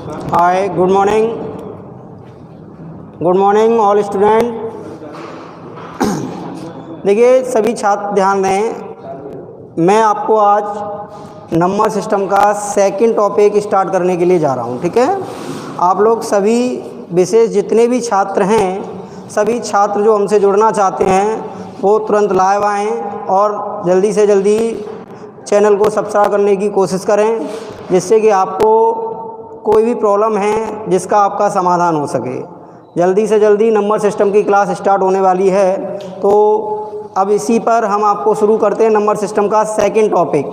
हाय, good morning all student. देखिए सभी छात्र ध्यान दें, मैं आपको आज नंबर सिस्टम का सेकंड टॉपिक स्टार्ट करने के लिए जा रहा हूँ। ठीक है, आप लोग सभी विशेष जितने भी छात्र हैं, सभी छात्र जो हमसे जुड़ना चाहते हैं वो तुरंत लाइव आएँ और जल्दी से जल्दी चैनल को सब्सक्राइब करने की कोशिश करें, जिससे कि आपको कोई भी प्रॉब्लम है जिसका आपका समाधान हो सके। जल्दी से जल्दी नंबर सिस्टम की क्लास स्टार्ट होने वाली है, तो अब इसी पर हम आपको शुरू करते हैं नंबर सिस्टम का सेकंड टॉपिक।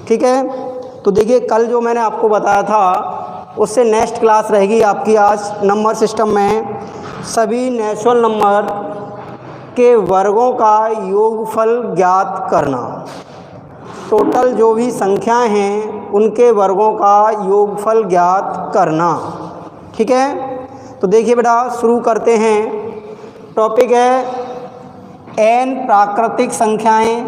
ठीक है, तो देखिए कल जो मैंने आपको बताया था उससे नेक्स्ट क्लास रहेगी आपकी आज नंबर सिस्टम में सभी नेचुरल नंबर के वर्गों का योगफल ज्ञात करना। टोटल जो भी संख्याएं हैं उनके वर्गों का योगफल ज्ञात करना। ठीक है, तो देखिए बेटा शुरू करते हैं। टॉपिक है n प्राकृतिक संख्याएं।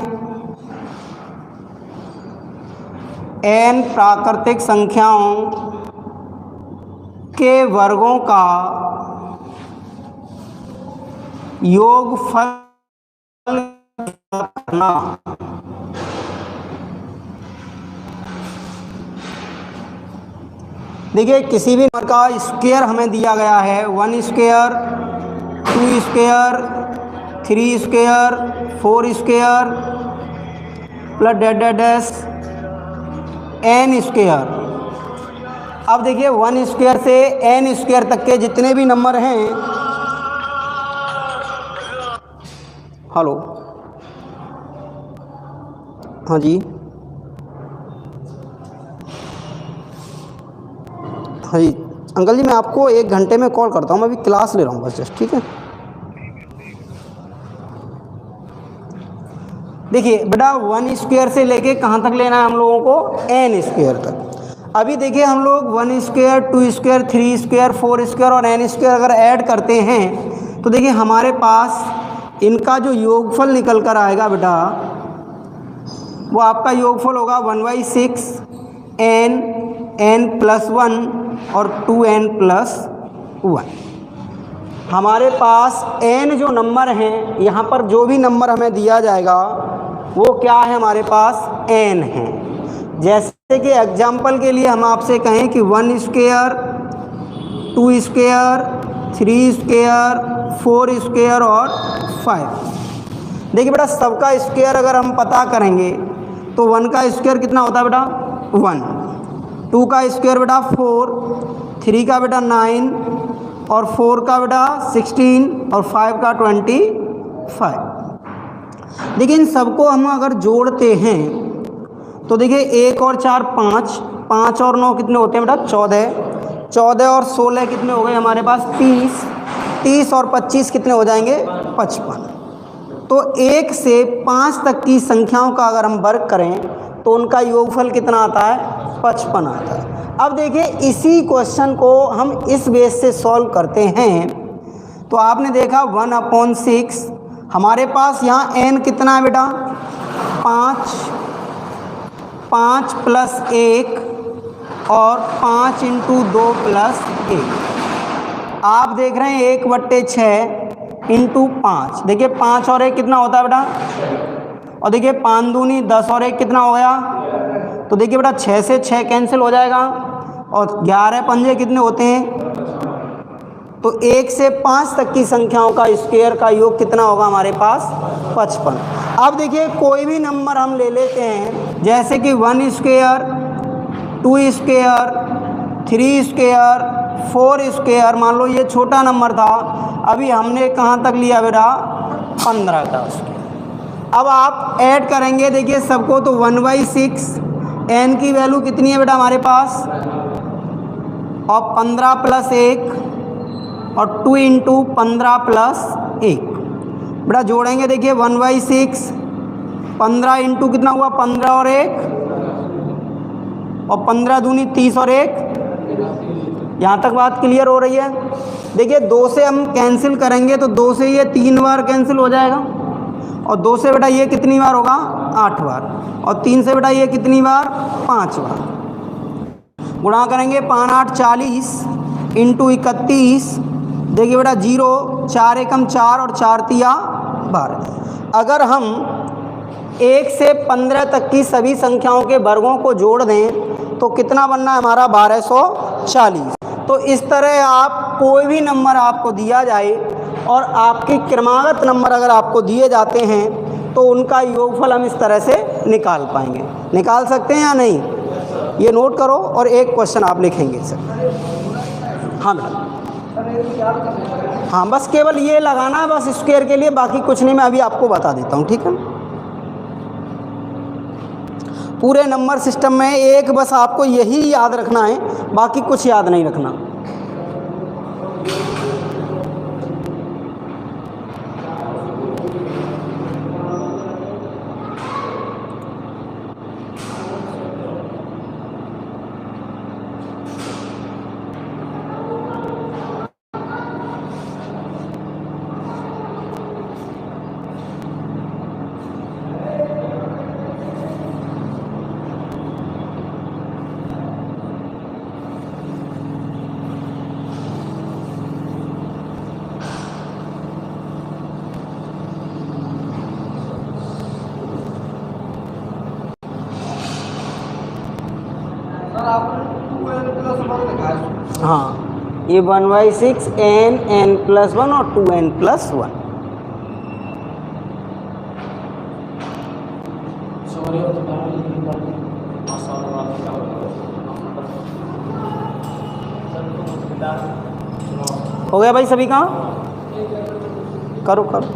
n प्राकृतिक संख्याओं के वर्गों का योगफल करना। देखिए किसी भी नंबर का स्क्वायर हमें दिया गया है, 1 square, 2 square, 3 square, 4 square plus dash n square. अब देखिए 1 स्क्वायर से n स्क्वायर तक के जितने भी नंबर हैं, हेलो, हाँ जी, हाँ जी अंकल जी, मैं आपको 1 घंटे में कॉल करता हूँ, मैं अभी क्लास ले रहा हूँ बस जस्ट। ठीक है, देखिए बेटा 1 स्क्वायर से लेके कहाँ तक लेना है हम लोगों को, n स्क्वायर तक। अभी देखिए हम लोग 1 स्क्वायर, 2 स्क्वायर, 3 स्क्वायर, 4 स्क्वायर और n स्क्वायर अगर ऐड करते हैं तो देखिए हमारे पास इनका जो योगफल निकल कर आएगा बेटा, वो आपका योगफल होगा 1/6 n प्लस 1 और 2n प्लस 1। हमारे पास n जो नंबर हैं, यहाँ पर जो भी नंबर हमें दिया जाएगा वो क्या है, हमारे पास n है। जैसे कि एग्जाम्पल के लिए हम आपसे कहें कि 1 स्क्वायर, 2 स्क्वायर, 3 स्क्वायर, 4 स्क्वायर और 5। देखिए बेटा सबका स्क्वायर अगर हम पता करेंगे तो 1 का स्क्वायर कितना होता है बेटा, 1, 2 का स्क्वायर बेटा 4, 3 का बेटा 9 और 4 का बेटा 16 और 5 का 25। देखिए इन सबको हम अगर जोड़ते हैं तो देखिए 1 और 4 5, 5 और 9 कितने होते हैं बेटा 14, 14 और 16 कितने हो गए हमारे पास 30, 30 और 25 कितने हो जाएंगे 55। तो 1 से 5 तक की संख्याओं का अगर हम वर्ग करें तो उनका योगफल कितना आता है, 55 आता है। अब देखिए इसी क्वेश्चन को हम इस बेस से सॉल्व करते हैं, तो आपने देखा 1/6, हमारे पास यहाँ n कितना है बेटा 5, 5 प्लस 1 और 5 × 2 प्लस 1। आप देख रहे हैं 1/6 × 5, देखिए 5 और 1 कितना होता है बेटा, और देखिए 5 दूनी 10 और 1 कितना हो गया, तो देखिए बेटा 6 से 6 कैंसिल हो जाएगा और 11 पंजे कितने होते हैं, तो 1 से 5 तक की संख्याओं का स्क्वायर का योग कितना होगा हमारे पास 55। अब देखिए कोई भी नंबर हम ले लेते हैं, जैसे कि 1 स्क्वायर, 2 स्क्वायर, 3 स्क्वायर, 4 स्क्वायर, मान लो ये छोटा नंबर था, अभी हमने कहाँ तक लिया बेटा 15 का स्क्वायर। अब आप ऐड करेंगे देखिए सबको, तो 1/6 n की वैल्यू कितनी है बेटा हमारे पास, और 15 प्लस 1 और 2 × 15 प्लस 1 बेटा जोड़ेंगे, देखिए 1/6, 15 × कितना हुआ 15 और 1, और 15 दूनी 30 और 1। यहाँ तक बात क्लियर हो रही है। देखिए 2 से हम कैंसिल करेंगे तो 2 से ये 3 बार कैंसिल हो जाएगा, और 2 से बेटा ये कितनी बार होगा 8 बार, और 3 से बेटा ये कितनी बार 5 बार। गुणा करेंगे 5 8 40 इंटू 31। देखिए बेटा 0, 4 एकम 4 और 4 तिया 12। अगर हम 1 से 15 तक की सभी संख्याओं के वर्गों को जोड़ दें तो कितना बनना है हमारा 1240। तो इस तरह आप कोई भी नंबर आपको दिया जाए और आपके क्रमागत नंबर अगर आपको दिए जाते हैं तो उनका योगफल हम इस तरह से निकाल पाएंगे। निकाल सकते हैं या नहीं? ये नोट करो और एक क्वेश्चन आप लिखेंगे सर। हाँ बेटा, हाँ बस केवल ये लगाना है बस स्क्वायर के लिए, बाकी कुछ नहीं, मैं अभी आपको बता देता हूँ, ठीक है। पूरे नंबर सिस्टम में एक बस आपको यही याद रखना है, बाकी कुछ याद नहीं रखना। हाँ, ये 1/6 n+1 और 2n+1। हो गया भाई सभी का? करो करो।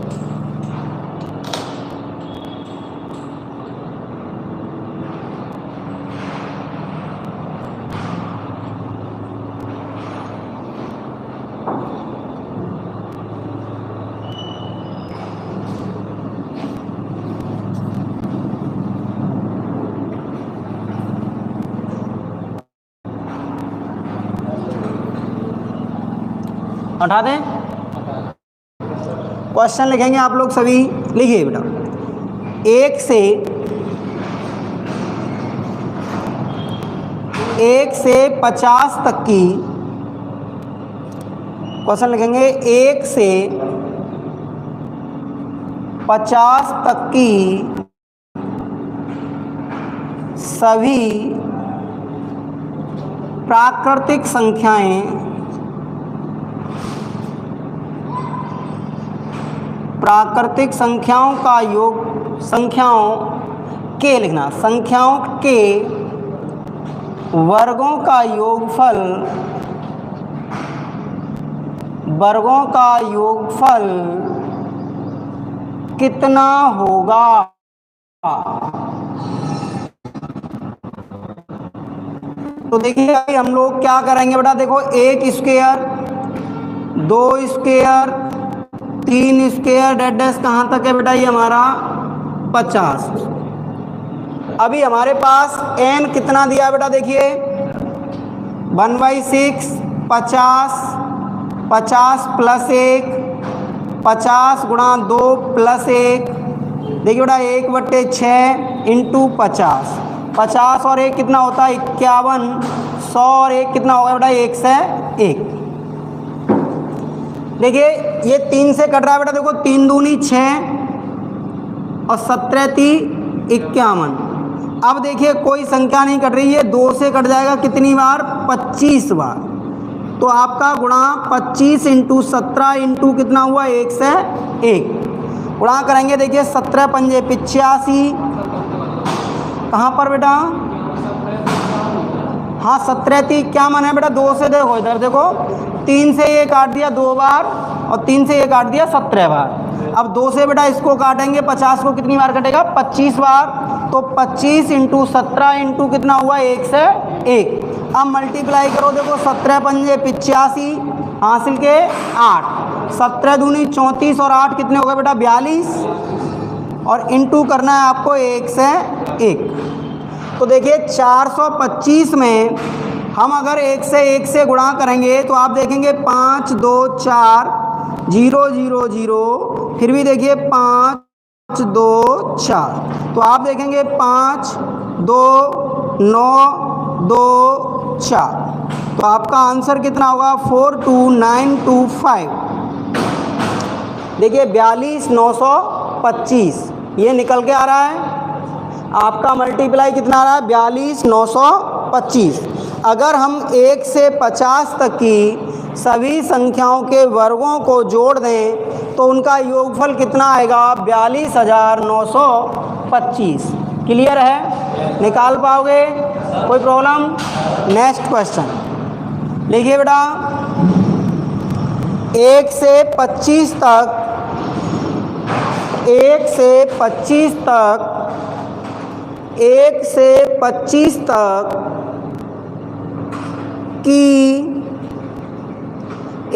उठा दें, क्वेश्चन लिखेंगे आप लोग सभी। लिखिए बेटा, 1 से 50 तक की, क्वेश्चन लिखेंगे 1 से 50 तक की सभी प्राकृतिक संख्याएं, प्राकृतिक संख्याओं का योग, संख्याओं के लिखना, संख्याओं के वर्गों का योगफल, वर्गों का योगफल कितना होगा? तो देखिए अभी हम लोग क्या करेंगे बेटा, देखो 1 स्क्वायर, 2 स्क्वायर, 3 स्क्वायर, डैश कहाँ तक है बेटा? ये हमारा 50। अभी हमारे पास n कितना दिया बेटा? देखिए 1/6, 50, 50 + 1, 50 गुणा 2 + 1। देखिए बेटा 1/6 इंटू 50, 50 और 1 कितना होता है? 51। 100 और 1 कितना होगा बेटा? 1 से 1। देखिए ये 3 से कट रहा है बेटा, देखो 3 दूनी 6 और 17 × 3 = 51। अब देखिए कोई संख्या नहीं कट रही है, 2 से कट जाएगा कितनी बार? 25 बार। तो आपका गुणा 25 इंटू 17 इंटू कितना हुआ? 1 से 1 गुणा करेंगे। देखिए 17 × 5 = 85। कहाँ पर बेटा? हाँ 17 × 3 क्या माना है बेटा? 2 से देखो, इधर देखो 3 से ये काट दिया 2 बार और 3 से ये काट दिया 17 बार। अब 2 से बेटा इसको काटेंगे, 50 को कितनी बार कटेगा? 25 बार। तो 25 इंटू 17 इंटू कितना हुआ? 1 से 1। अब मल्टीप्लाई करो, देखो 17 × 5 = 85, हासिल के 8, 17 दूनी 34 और 8 कितने हो गए बेटा? 42। और इंटू करना है आपको 1 से 1। तो देखिए 425 में हम अगर 1 से 1 से गुणा करेंगे तो आप देखेंगे 5 2 4 0 0 0, फिर भी देखिए 5 2 4, तो आप देखेंगे 5 2 9 2 4। तो आपका आंसर कितना होगा 42925। देखिए 42,925 ये निकल के आ रहा है। आपका मल्टीप्लाई कितना आ रहा है 42,925। अगर हम 1 से 50 तक की सभी संख्याओं के वर्गों को जोड़ दें तो उनका योगफल कितना आएगा 42,925। क्लियर है, निकाल पाओगे, कोई प्रॉब्लम? नेक्स्ट क्वेश्चन लिखिए बेटा। 1 से 25 तक 1 से 25 तक 1 से 25 तक की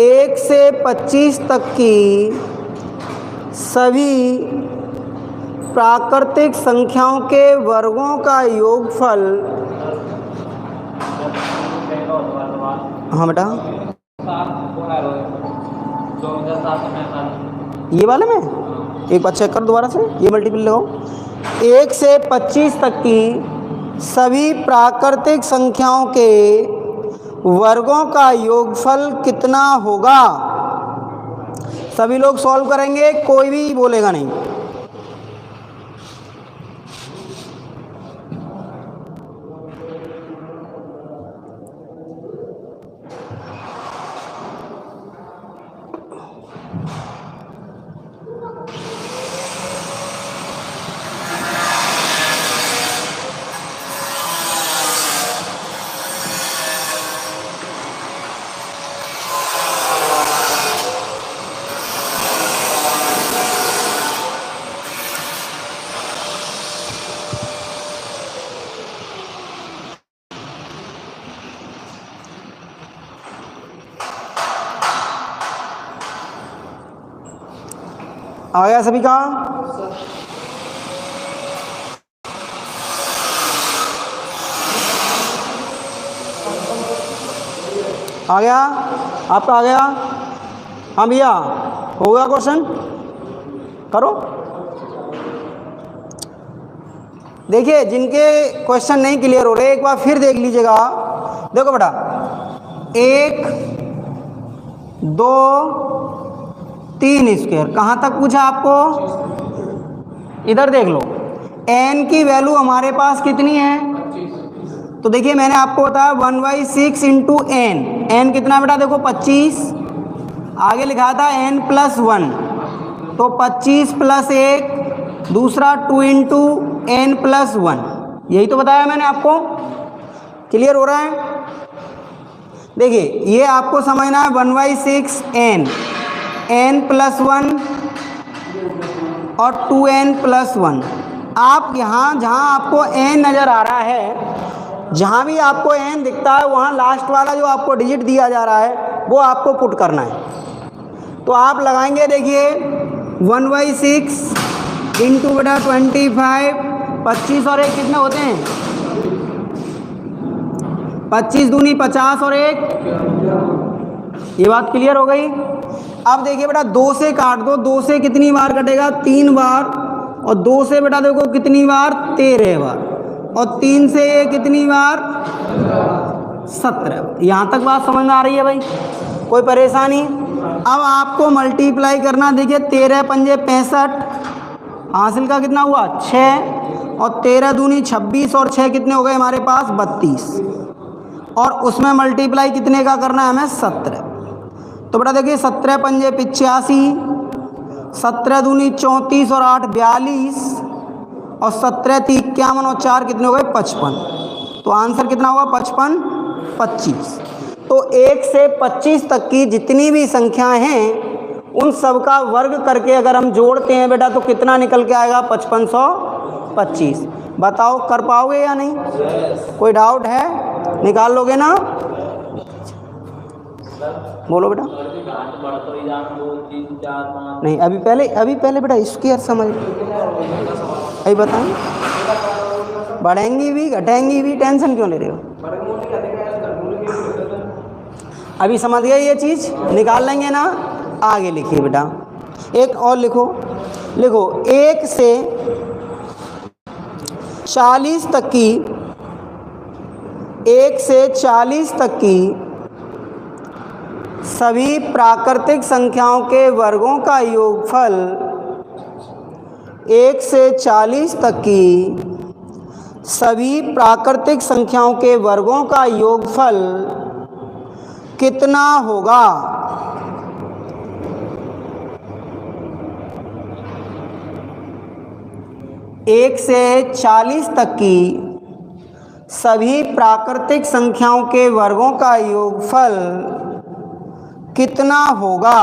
1 से 25 तक की सभी प्राकृतिक संख्याओं के वर्गों का योगफल। हाँ बेटा, ये वाले में एक बार चेक कर दोबारा से, ये मल्टीपल लगाओ। 1 से 25 तक की सभी प्राकृतिक संख्याओं के वर्गों का योगफल कितना होगा? सभी लोग सॉल्व करेंगे, कोई भी बोलेगा नहीं। आ गया सभी का? आ गया? आपका आ गया? हाँ भैया, हो गया क्वेश्चन? करो। देखिए जिनके क्वेश्चन नहीं क्लियर हो रहे एक बार फिर देख लीजिएगा। देखो बेटा, 1 2 3 स्क्वायर कहाँ तक पूछा आपको? इधर देख लो, n की वैल्यू हमारे पास कितनी है? तो देखिए मैंने आपको बताया 1/6 इंटू एन। एन कितना बेटा? देखो 25। आगे लिखा था n+1, तो 25 + 1, दूसरा 2 इंटू n+1। यही तो बताया मैंने आपको। क्लियर हो रहा है? देखिए ये आपको समझना है 1/6 n+1 और 2n+1। आप यहाँ जहाँ आपको n नज़र आ रहा है, जहाँ भी आपको n दिखता है वहाँ लास्ट वाला जो आपको डिजिट दिया जा रहा है वो आपको पुट करना है। तो आप लगाएंगे, देखिए 1/6 इंटू बेटा 25, 25 और 1 कितने होते हैं? 25 दूनी 50 और 1, ये बात क्लियर हो गई। अब देखिए बेटा 2 से काट दो, 2 से कितनी बार कटेगा? 3 बार। और 2 से बेटा देखो कितनी बार? 13 बार। और 3 से ये कितनी बार? 17। यहाँ तक बात समझ में आ रही है भाई? कोई परेशानी? अब आपको मल्टीप्लाई करना। देखिए 13 पंजे 65, हासिल का कितना हुआ? 6। और 13 दूनी 26 और 6 कितने हो गए हमारे पास? 32। और उसमें मल्टीप्लाई कितने का करना है हमें? 17। तो बेटा देखिए 17 पंजे 85, 17 दूनी 34 और 8 42, और 17 3 51 और 4 कितने हो गए? 55। तो आंसर कितना होगा? 55 25। तो 1 से 25 तक की जितनी भी संख्याएं हैं उन सब का वर्ग करके अगर हम जोड़ते हैं बेटा तो कितना निकल के आएगा? 5525। बताओ कर पाओगे या नहीं? कोई डाउट है? निकाल लोगे ना? बोलो बेटा। नहीं अभी पहले बेटा स्क्वायर समझ, अभी बताएं। बढ़ेंगी भी घटेंगी भी, टेंशन क्यों ले रहे हो? अभी समझ गए ये चीज़? निकाल लेंगे ना? आगे लिखिए बेटा, एक और लिखो। 1 से 40 तक की 1 से 40 तक की सभी प्राकृतिक संख्याओं के वर्गों का योगफल 1 से 40 तक की सभी प्राकृतिक संख्याओं के वर्गों का योगफल कितना होगा? एक से 40 तक की सभी प्राकृतिक संख्याओं के वर्गों का योगफल कितना होगा?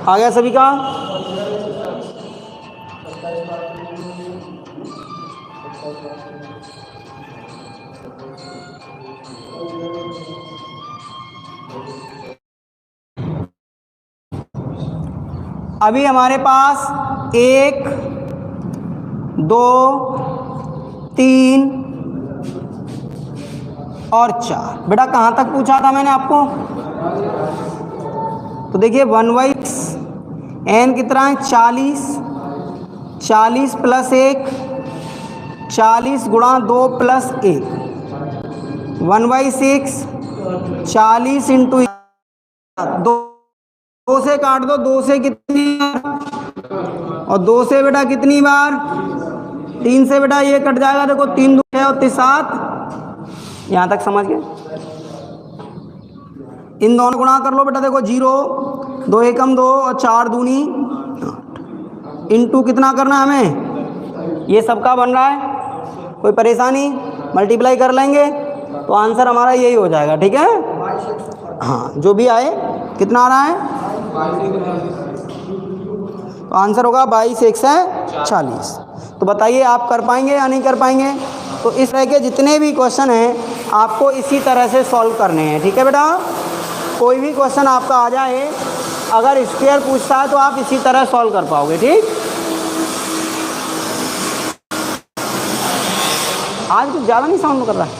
आ गया सभी का? अभी हमारे पास 1, 2, 3 और 4। बेटा कहाँ तक पूछा था मैंने आपको? तो देखिए 1/x n कितना है? 40। 40 प्लस 1, 40 गुणा 2 प्लस 1, 1/6। 40 इंटू 2 से काट दो, 2 से कितनी बार? और 2 से बेटा कितनी बार? 3 से बेटा ये कट जाएगा, देखो 3 2 6 और 7। यहाँ तक समझ गए? इन दोनों गुणा कर लो बेटा, देखो 0, 2 एकम 2 और 4 दूनी 8। इंटू कितना करना है हमें? ये सबका बन रहा है, कोई परेशानी? मल्टीप्लाई कर लेंगे तो आंसर हमारा यही हो जाएगा। ठीक है, हाँ जो भी आए। कितना आ रहा है? तो आंसर होगा 22 1 से 40। तो बताइए आप कर पाएंगे या नहीं कर पाएंगे? तो इस तरह के जितने भी क्वेश्चन हैं आपको इसी तरह से सॉल्व करने हैं। ठीक है बेटा, कोई भी क्वेश्चन आपका आ जाए, अगर स्क्वायर पूछता है तो आप इसी तरह सॉल्व कर पाओगे। ठीक, आज कुछ ज़्यादा नहीं साउंड कर रहा है।